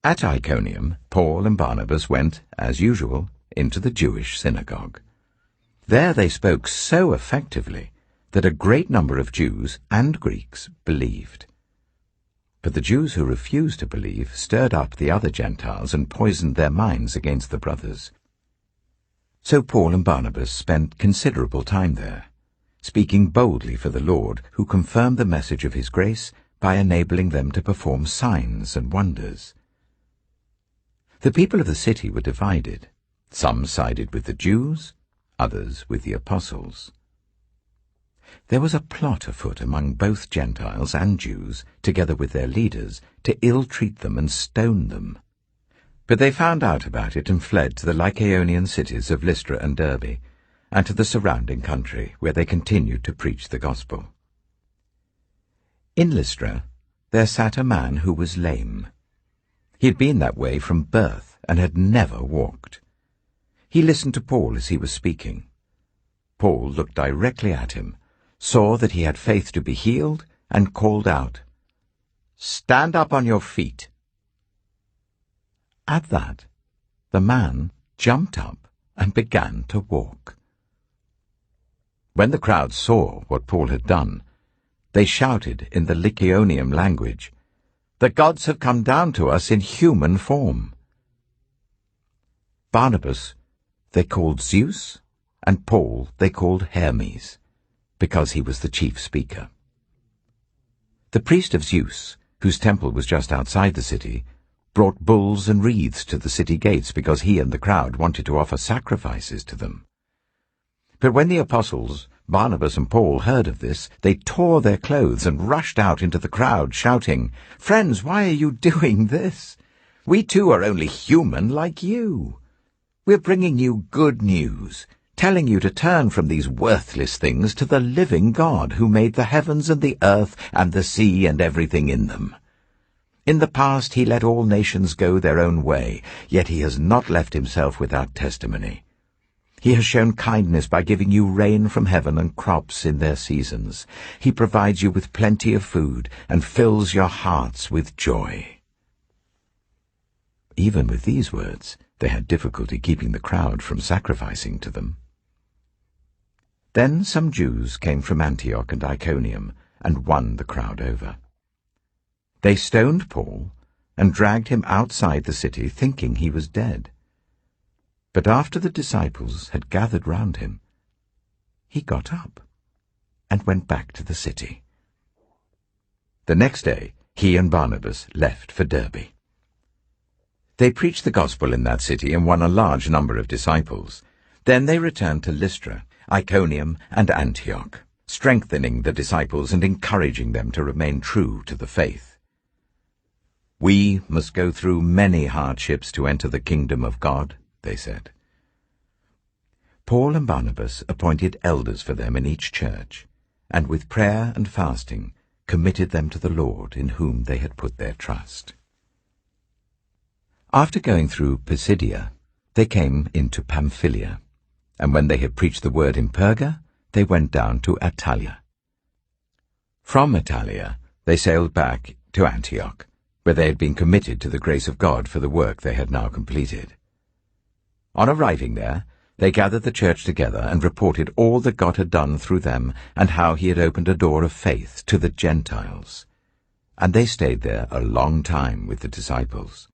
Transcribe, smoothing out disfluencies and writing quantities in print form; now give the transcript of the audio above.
At Iconium, Paul and Barnabas went, as usual, into the Jewish synagogue. There they spoke so effectively that a great number of Jews and Greeks believed. But the Jews who refused to believe stirred up the other Gentiles and poisoned their minds against the brothers. So Paul and Barnabas spent considerable time there, speaking boldly for the Lord, who confirmed the message of his grace by enabling them to perform signs and wonders. The people of the city were divided. Some sided with the Jews, others with the apostles. There was a plot afoot among both Gentiles and Jews, together with their leaders, to ill-treat them and stone them. But they found out about it and fled to the Lycaonian cities of Lystra and Derbe, and to the surrounding country, where they continued to preach the gospel. In Lystra there sat a man who was lame. He had been that way from birth and had never walked. He listened to Paul as he was speaking. Paul looked directly at him, saw that he had faith to be healed, and called out, "Stand up on your feet." At that, the man jumped up and began to walk. When the crowd saw what Paul had done, they shouted in the Iconium language, "The gods have come down to us in human form." Barnabas they called Zeus, and Paul they called Hermes, because he was the chief speaker. The priest of Zeus, whose temple was just outside the city, brought bulls and wreaths to the city gates because he and the crowd wanted to offer sacrifices to them. But when the apostles, Barnabas and Paul, heard of this, they tore their clothes and rushed out into the crowd, shouting, "Friends, why are you doing this? We too are only human like you. We're bringing you good news, telling you to turn from these worthless things to the living God who made the heavens and the earth and the sea and everything in them. In the past he let all nations go their own way, yet he has not left himself without testimony. He has shown kindness by giving you rain from heaven and crops in their seasons. He provides you with plenty of food and fills your hearts with joy." Even with these words, they had difficulty keeping the crowd from sacrificing to them. Then some Jews came from Antioch and Iconium and won the crowd over. They stoned Paul and dragged him outside the city, thinking he was dead. But after the disciples had gathered round him, he got up and went back to the city. The next day he and Barnabas left for Derbe. They preached the gospel in that city and won a large number of disciples. Then they returned to Lystra, Iconium, and Antioch, strengthening the disciples and encouraging them to remain true to the faith. "We must go through many hardships to enter the kingdom of God," they said. Paul and Barnabas appointed elders for them in each church, and with prayer and fasting committed them to the Lord in whom they had put their trust. After going through Pisidia, they came into Pamphylia, and when they had preached the word in Perga, they went down to Attalia. From Attalia they sailed back to Antioch, where they had been committed to the grace of God for the work they had now completed. On arriving there, they gathered the church together and reported all that God had done through them and how he had opened a door of faith to the Gentiles. And they stayed there a long time with the disciples.